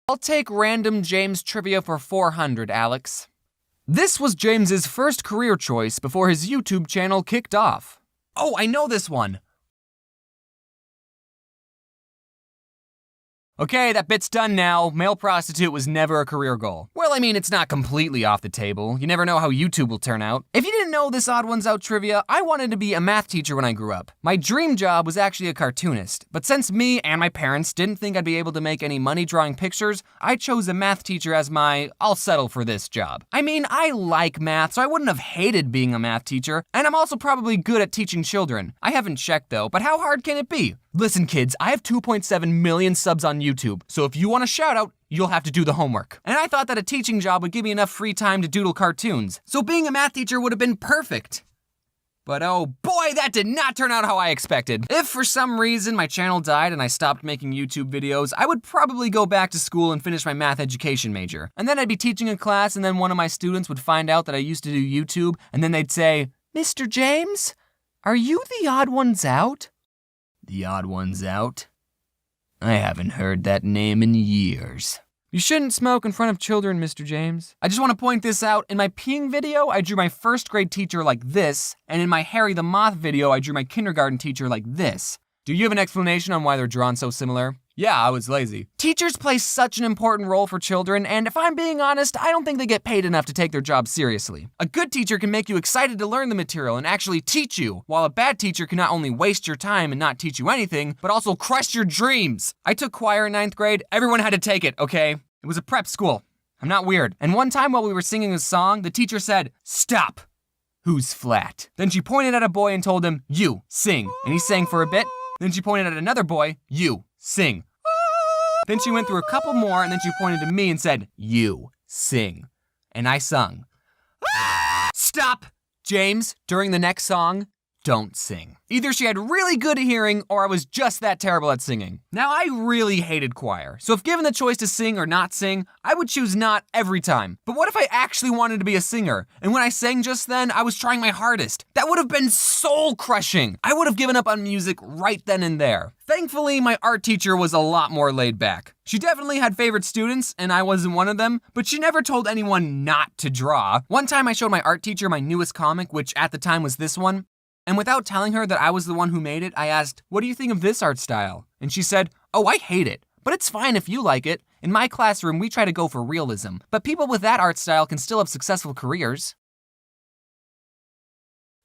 I'll take random James trivia for 400, Alex. This was James's first career choice before his YouTube channel kicked off. Oh, I know this one. Okay, that bit's done now. Male prostitute was never a career goal. Well, I mean, it's not completely off the table. You never know how YouTube will turn out. If you didn't know this Odd Ones Out trivia, I wanted to be a math teacher when I grew up. My dream job was actually a cartoonist, but since me and my parents didn't think I'd be able to make any money drawing pictures, I chose a math teacher as my, I'll settle for this job. I mean, I like math, so I wouldn't have hated being a math teacher, and I'm also probably good at teaching children. I haven't checked though, but how hard can it be? Listen kids, I have 2.7 million subs on YouTube, so if you want a shout out, you'll have to do the homework. And I thought that a teaching job would give me enough free time to doodle cartoons, so being a math teacher would have been perfect. But oh boy, that did not turn out how I expected. If for some reason my channel died and I stopped making YouTube videos, I would probably go back to school and finish my math education major. And then I'd be teaching a class and then one of my students would find out that I used to do YouTube, and then they'd say, "Mr. James, are you the Odd Ones Out?" The Odd Ones Out? I haven't heard that name in years. You shouldn't smoke in front of children, Mr. James. I just want to point this out. In my peeing video, I drew my first grade teacher like this, and in my Harry the Moth video, I drew my kindergarten teacher like this. Do you have an explanation on why they're drawn so similar? Yeah, I was lazy. Teachers play such an important role for children, and if I'm being honest, I don't think they get paid enough to take their job seriously. A good teacher can make you excited to learn the material and actually teach you, while a bad teacher can not only waste your time and not teach you anything, but also crush your dreams. I took choir in 9th grade. Everyone had to take it, okay? It was a prep school. I'm not weird. And one time while we were singing a song, the teacher said, "Stop. Who's flat?" Then she pointed at a boy and told him, "You, sing." And he sang for a bit. Then she pointed at another boy, "You, sing." Then she went through a couple more, and then she pointed to me and said, "You, sing." And I sung. Stop, James. During the next song, don't sing. Either she had really good hearing or I was just that terrible at singing. Now, I really hated choir, so if given the choice to sing or not sing, I would choose not every time. But what if I actually wanted to be a singer? And when I sang just then, I was trying my hardest. That would have been soul-crushing. I would have given up on music right then and there. Thankfully, my art teacher was a lot more laid back. She definitely had favorite students, and I wasn't one of them, but she never told anyone not to draw. One time I showed my art teacher my newest comic, which at the time was this one. And without telling her that I was the one who made it, I asked, "What do you think of this art style?" And she said, "Oh, I hate it, but it's fine if you like it. In my classroom, we try to go for realism, but people with that art style can still have successful careers."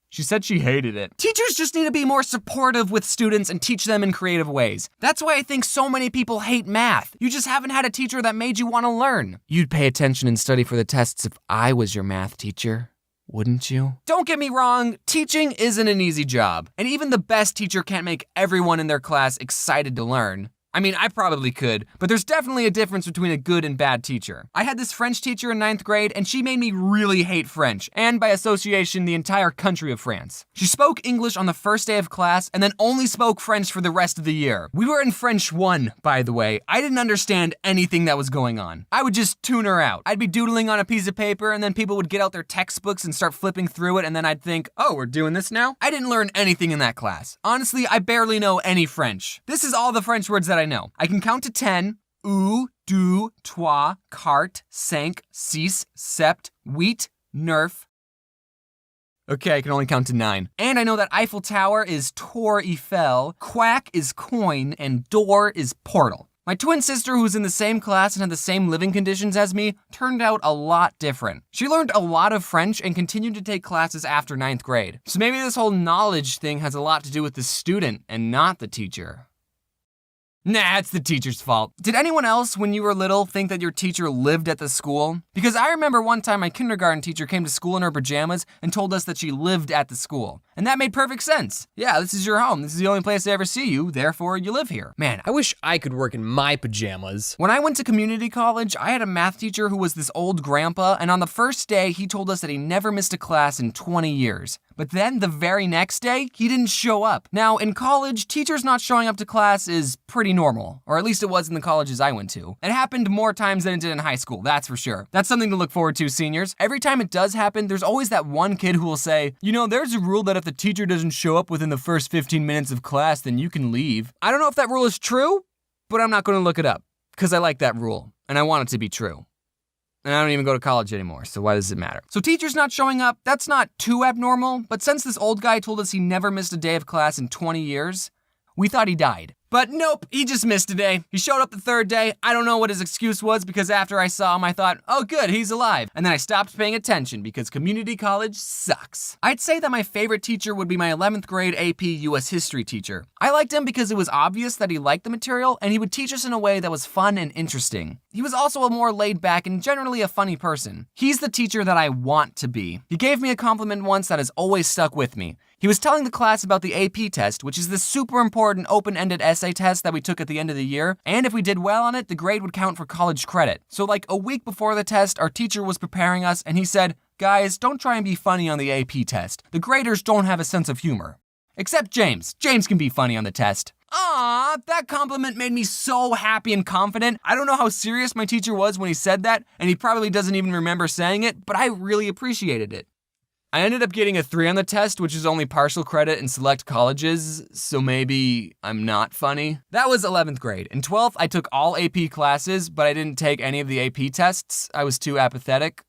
She said she hated it. Teachers just need to be more supportive with students and teach them in creative ways. That's why I think so many people hate math. You just haven't had a teacher that made you want to learn. You'd pay attention and study for the tests if I was your math teacher, wouldn't you? Don't get me wrong, teaching isn't an easy job, and even the best teacher can't make everyone in their class excited to learn. I mean, I probably could, but there's definitely a difference between a good and bad teacher. I had this French teacher in 9th grade, and she made me really hate French, and by association, the entire country of France. She spoke English on the first day of class, and then only spoke French for the rest of the year. We were in French 1, by the way. I didn't understand anything that was going on. I would just tune her out. I'd be doodling on a piece of paper, and then people would get out their textbooks and start flipping through it, and then I'd think, oh, we're doing this now? I didn't learn anything in that class. Honestly, I barely know any French. This is all the French words that I know. I can count to 10. Ou, deux, trois, carte, cinq, six, sept, huit, neuf. Okay, I can only count to 9. And I know that Eiffel Tower is Tour Eiffel, quack is coin, and door is portal. My twin sister, who was in the same class and had the same living conditions as me, turned out a lot different. She learned a lot of French and continued to take classes after 9th grade. So maybe this whole knowledge thing has a lot to do with the student and not the teacher. Nah, it's the teacher's fault. Did anyone else, when you were little, think that your teacher lived at the school? Because I remember one time my kindergarten teacher came to school in her pajamas and told us that she lived at the school. And that made perfect sense. Yeah, this is your home. This is the only place I ever see you, therefore you live here. Man, I wish I could work in my pajamas. When I went to community college, I had a math teacher who was this old grandpa, and on the first day, he told us that he never missed a class in 20 years. But then the very next day, he didn't show up. Now, in college, teachers not showing up to class is pretty normal, or at least it was in the colleges I went to. It happened more times than it did in high school, that's for sure. That's something to look forward to, seniors. Every time it does happen, there's always that one kid who will say, you know, there's a rule that if the teacher doesn't show up within the first 15 minutes of class, then you can leave. I don't know if that rule is true, but I'm not gonna look it up, because I like that rule. and I want it to be true. And I don't even go to college anymore, so why does it matter? So teachers not showing up, that's not too abnormal, but since this old guy told us he never missed a day of class in 20 years, we thought he died. But nope, he just missed a day. He showed up the third day. I don't know what his excuse was because after I saw him, I thought, oh good, he's alive. And then I stopped paying attention because community college sucks. I'd say that my favorite teacher would be my 11th grade AP US history teacher. I liked him because it was obvious that he liked the material and he would teach us in a way that was fun and interesting. He was also a more laid back and generally a funny person. He's the teacher that I want to be. He gave me a compliment once that has always stuck with me. He was telling the class about the AP test, which is this super important open-ended essay test that we took at the end of the year, and if we did well on it, the grade would count for college credit. So like a week before the test, our teacher was preparing us, and he said, guys, don't try and be funny on the AP test. The graders don't have a sense of humor. Except James. James can be funny on the test. Aww, that compliment made me so happy and confident. I don't know how serious my teacher was when he said that, and he probably doesn't even remember saying it, but I really appreciated it. I ended up getting a 3 on the test, which is only partial credit in select colleges, so maybe I'm not funny. That was 11th grade. In 12th, I took all AP classes, but I didn't take any of the AP tests. I was too apathetic.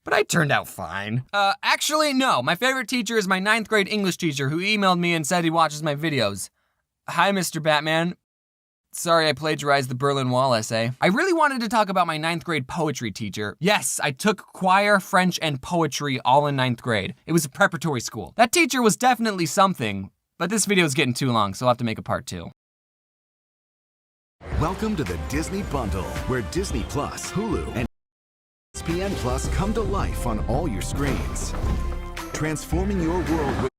But I turned out fine. Actually, no. My favorite teacher is my 9th grade English teacher who emailed me and said he watches my videos. Hi, Mr. Batman. Sorry I plagiarized the Berlin Wall essay. I really wanted to talk about my 9th grade poetry teacher. Yes, I took choir, French, and poetry all in 9th grade. It was a preparatory school. That teacher was definitely something, but this video is getting too long, so I'll have to make a part 2. Welcome to the Disney Bundle, where Disney Plus, Hulu, and ESPN Plus come to life on all your screens. Transforming your world with